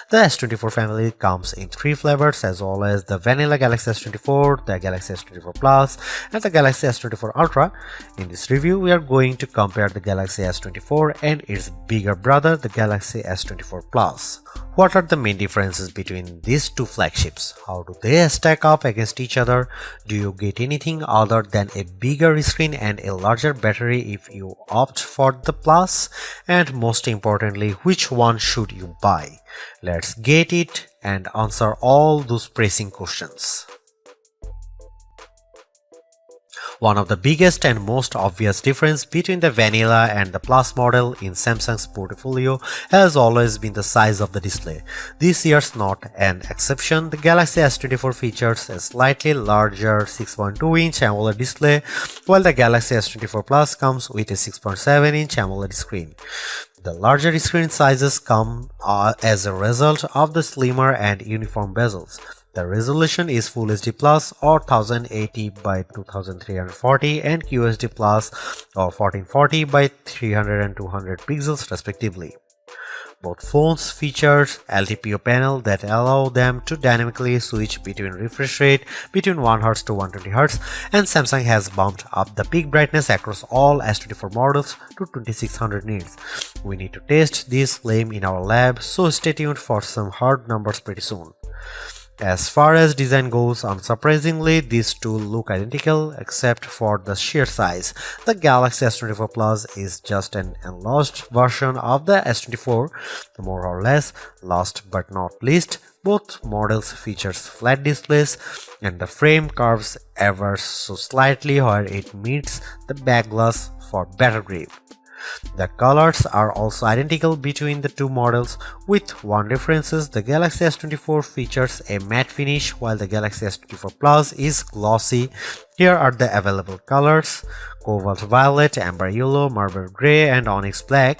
The S24 family comes in 3 flavors as well as the vanilla Galaxy S24, the Galaxy S24 Plus and the Galaxy S24 Ultra. In this review, we are going to compare the Galaxy S24 and its bigger brother, the Galaxy S24 Plus. What are the main differences between these two flagships? How do they stack up against each other? Do you get anything other than a bigger screen and a larger battery if you opt for the Plus? And most importantly, which one should you buy? Let's get it and answer all those pressing questions. One of the biggest and most obvious difference between the vanilla and the Plus model in Samsung's portfolio has always been the size of the display. This year's not an exception. The Galaxy S24 features a slightly larger 6.2-inch AMOLED display, while the Galaxy S24 Plus comes with a 6.7-inch AMOLED screen. The larger screen sizes come as a result of the slimmer and uniform bezels. The resolution is Full HD Plus or 1080 by 2340 and QHD Plus or 1440 by 300 and 200 pixels respectively. Both phones feature LTPO panel that allow them to dynamically switch between refresh rate between 1Hz to 120Hz, and Samsung has bumped up the peak brightness across all S24 models to 2600 nits. We need to test this claim in our lab, so stay tuned for some hard numbers pretty soon. As far as design goes, unsurprisingly, these two look identical except for the sheer size. The Galaxy S24 Plus is just an enlarged version of the S24, more or less. Last but not least, both models features flat displays and the frame curves ever so slightly where it meets the back glass for better grip. The colors are also identical between the two models, with one difference: the Galaxy S24 features a matte finish while the Galaxy S24 Plus is glossy. Here are the available colors: Cobalt Violet, Amber Yellow, Marble Grey and Onyx Black.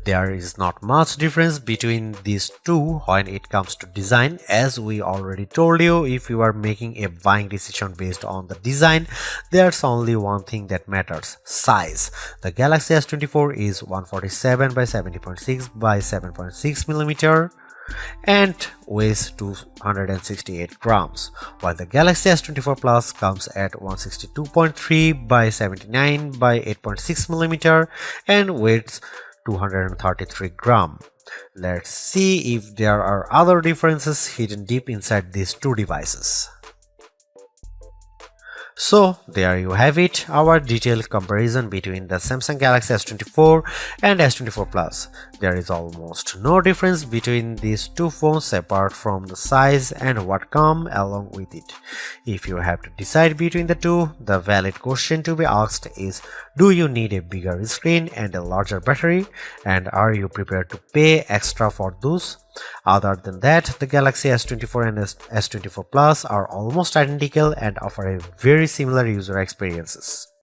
There is not much difference between these two when it comes to design. As we already told you, if you are making a buying decision based on the design, there's only one thing that matters: size. The Galaxy S24 is 147 by 70.6 by 7.6 mm and weighs 268 grams, while the Galaxy S24 Plus comes at 162.3 by 79 by 8.6 mm and weighs 233 grams. Let's see if there are other differences hidden deep inside these two devices. So there you have it, our detailed comparison between the Samsung Galaxy S24 and S24 Plus. There is almost no difference between these two phones apart from the size and what come along with it. If you have to decide between the two, the valid question to be asked is: do you need a bigger screen and a larger battery, and are you prepared to pay extra for those? Other than that, the Galaxy S24 and S24 Plus are almost identical and offer a very similar user experiences.